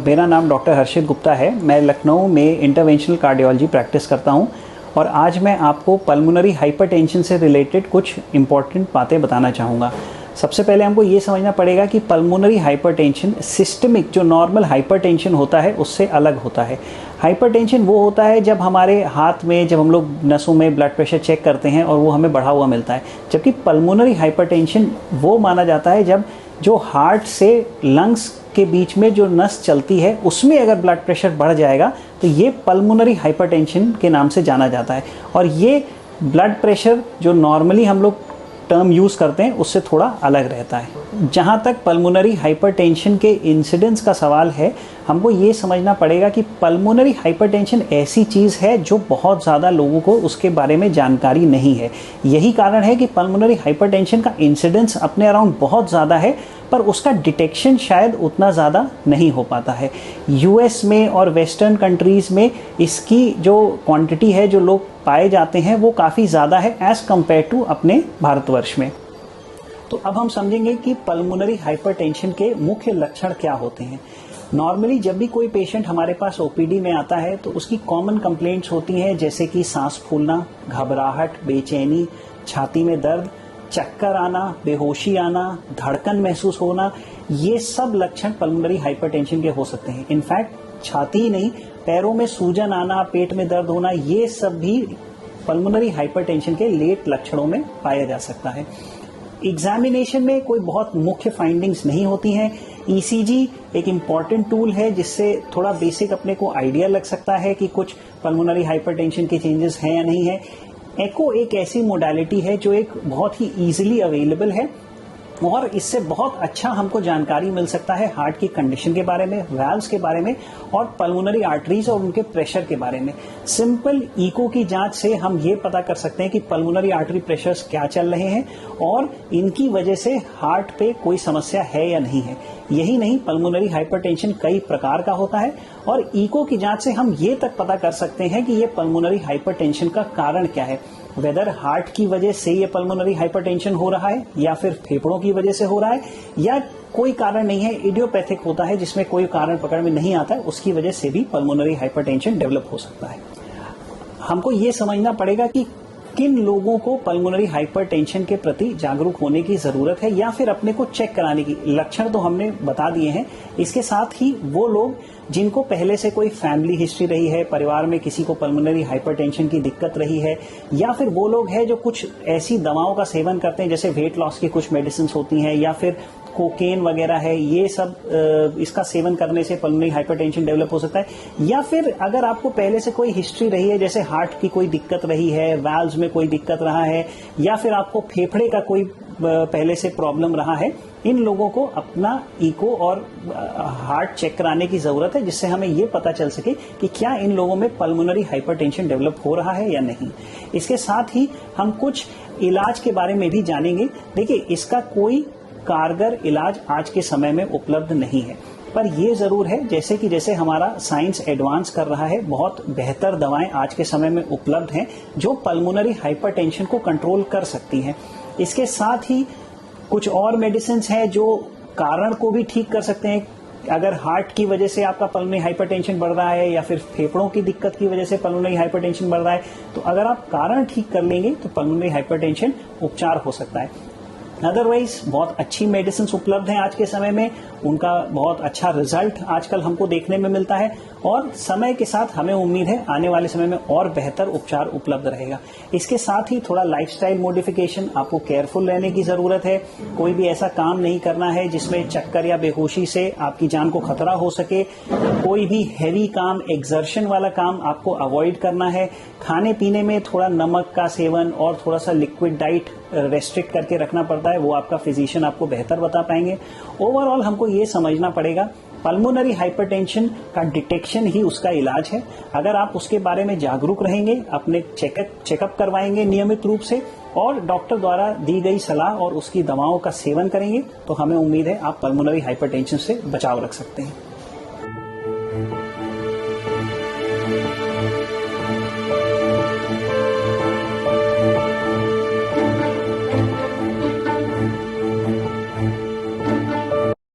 मेरा नाम डॉक्टर हर्षित गुप्ता है। मैं लखनऊ में इंटरवेंशनल कार्डियोलॉजी प्रैक्टिस करता हूं और आज मैं आपको पल्मोनरी हाइपरटेंशन से रिलेटेड कुछ इम्पॉर्टेंट बातें बताना चाहूँगा। सबसे पहले हमको ये समझना पड़ेगा कि पल्मोनरी हाइपरटेंशन सिस्टमिक जो नॉर्मल हाइपरटेंशन होता है उससे अलग होता है। हाइपरटेंशन वो होता है जब हमारे हाथ में जब हम लोग नसों में ब्लड प्रेशर चेक करते हैं और वो हमें बढ़ा हुआ मिलता है, जबकि पल्मोनरी हाइपरटेंशन वो माना जाता है जब जो हार्ट से लंग्स के बीच में जो नस चलती है उसमें अगर ब्लड प्रेशर बढ़ जाएगा तो ये पल्मोनरी हाइपरटेंशन के नाम से जाना जाता है। और ये ब्लड प्रेशर जो नॉर्मली हम लोग टर्म यूज़ करते हैं उससे थोड़ा अलग रहता है। जहाँ तक पल्मोनरी हाइपरटेंशन के इंसिडेंस का सवाल है, हमको ये समझना पड़ेगा कि पल्मोनरी हाइपरटेंशन ऐसी चीज़ है जो बहुत ज़्यादा लोगों को उसके बारे में जानकारी नहीं है। यही कारण है कि पल्मोनरी हाइपरटेंशन का इंसिडेंस अपने अराउंड बहुत ज़्यादा है, पर उसका डिटेक्शन शायद उतना ज़्यादा नहीं हो पाता है। यूएस में और वेस्टर्न कंट्रीज़ में इसकी जो क्वांटिटी है, जो लोग पाए जाते हैं, वो काफ़ी ज़्यादा है एज़ कम्पेयर टू अपने भारतवर्ष में। तो अब हम समझेंगे कि पल्मोनरी हाइपरटेंशन के मुख्य लक्षण क्या होते हैं। नॉर्मली जब भी कोई पेशेंट हमारे पास ओपीडी में आता है तो उसकी कॉमन कंप्लेंट्स होती हैं, जैसे कि सांस फूलना, घबराहट, बेचैनी, छाती में दर्द, चक्कर आना, बेहोशी आना, धड़कन महसूस होना। ये सब लक्षण पल्मोनरी हाइपरटेंशन के हो सकते हैं। इनफैक्ट छाती ही नहीं, पैरों में सूजन आना, पेट में दर्द होना, ये सब भी पल्मोनरी हाइपरटेंशन के लेट लक्षणों में पाया जा सकता है। एग्जामिनेशन में कोई बहुत मुख्य फाइंडिंग्स नहीं होती हैं। ईसीजी एक इम्पॉर्टेंट टूल है जिससे थोड़ा बेसिक अपने को आइडिया लग सकता है कि कुछ पल्मोनरी हाइपरटेंशन के चेंजेस हैं या नहीं है। एको एक ऐसी मोडालिटी है जो एक बहुत ही इजीली अवेलेबल है और इससे बहुत अच्छा हमको जानकारी मिल सकता है हार्ट की कंडीशन के बारे में, वैल्व्स के बारे में और पल्मोनरी आर्टरीज और उनके प्रेशर के बारे में। सिंपल इको की जांच से हम ये पता कर सकते हैं कि पल्मोनरी आर्टरी प्रेशर्स क्या चल रहे हैं और इनकी वजह से हार्ट पे कोई समस्या है या नहीं है। यही नहीं, पल्मोनरी हाइपरटेंशन कई प्रकार का होता है और इको की जांच से हम ये तक पता कर सकते हैं कि ये पल्मोनरी हाइपरटेंशन का कारण क्या है। वेदर हार्ट की वजह से ये पल्मोनरी हाइपरटेंशन हो रहा है या फिर फेफड़ों की वजह से हो रहा है या कोई कारण नहीं है, इडियोपैथिक होता है जिसमें कोई कारण पकड़ में नहीं आता है, उसकी वजह से भी पल्मोनरी हाइपरटेंशन डेवलप हो सकता है। हमको ये समझना पड़ेगा कि किन लोगों को पल्मोनरी हाइपरटेंशन के प्रति जागरूक होने की जरूरत है या फिर अपने को चेक कराने की। लक्षण तो हमने बता दिए हैं, इसके साथ ही वो लोग जिनको पहले से कोई फैमिली हिस्ट्री रही है, परिवार में किसी को पल्मोनरी हाइपरटेंशन की दिक्कत रही है, या फिर वो लोग हैं जो कुछ ऐसी दवाओं का सेवन करते हैं जैसे वेट लॉस की कुछ मेडिसिन होती हैं या फिर कोकेन वगैरह है, ये सब इसका सेवन करने से पल्मोनरी हाइपरटेंशन डेवलप हो सकता है। या फिर अगर आपको पहले से कोई हिस्ट्री रही है, जैसे हार्ट की कोई दिक्कत रही है, वाल्व्स में कोई दिक्कत रहा है या फिर आपको फेफड़े का कोई पहले से प्रॉब्लम रहा है, इन लोगों को अपना इको और हार्ट चेक कराने की जरूरत है, जिससे हमें ये पता चल सके कि क्या इन लोगों में पल्मोनरी हाइपरटेंशन डेवलप हो रहा है या नहीं। इसके साथ ही हम कुछ इलाज के बारे में भी जानेंगे। देखिए, इसका कोई कारगर इलाज आज के समय में उपलब्ध नहीं है, पर ये जरूर है जैसे हमारा साइंस एडवांस कर रहा है, बहुत बेहतर दवाएं आज के समय में उपलब्ध हैं जो पल्मोनरी हाइपरटेंशन को कंट्रोल कर सकती हैं। इसके साथ ही कुछ और मेडिसिन हैं जो कारण को भी ठीक कर सकते हैं। अगर हार्ट की वजह से आपका पल्मोनरी हाइपरटेंशन बढ़ रहा है या फिर फेफड़ों की दिक्कत की वजह से पल्मोनरी हाइपरटेंशन बढ़ रहा है, तो अगर आप कारण ठीक कर लेंगे तो पल्मोनरी हाइपरटेंशन उपचार हो सकता है। अदरवाइज बहुत अच्छी मेडिसिन उपलब्ध हैं आज के समय में, उनका बहुत अच्छा रिजल्ट आजकल हमको देखने में मिलता है और समय के साथ हमें उम्मीद है आने वाले समय में और बेहतर उपचार उपलब्ध रहेगा। इसके साथ ही थोड़ा लाइफस्टाइल मॉडिफिकेशन, आपको केयरफुल रहने की जरूरत है। कोई भी ऐसा काम नहीं करना है जिसमें चक्कर या बेहोशी से आपकी जान को खतरा हो सके। कोई भी हैवी काम, एक्सर्शन वाला काम आपको अवॉइड करना है। खाने पीने में थोड़ा नमक का सेवन और थोड़ा सा लिक्विड डाइट रेस्ट्रिक्ट करके रखना पड़ता है, वो आपका फिजिशियन आपको बेहतर बता पाएंगे। ओवरऑल हमको ये समझना पड़ेगा, पल्मोनरी हाइपरटेंशन का डिटेक्शन ही उसका इलाज है। अगर आप उसके बारे में जागरूक रहेंगे, अपने चेकअप करवाएंगे नियमित रूप से और डॉक्टर द्वारा दी गई सलाह और उसकी दवाओं का सेवन करेंगे, तो हमें उम्मीद है आप पल्मोनरी हाइपरटेंशन से बचाव रख सकते हैं।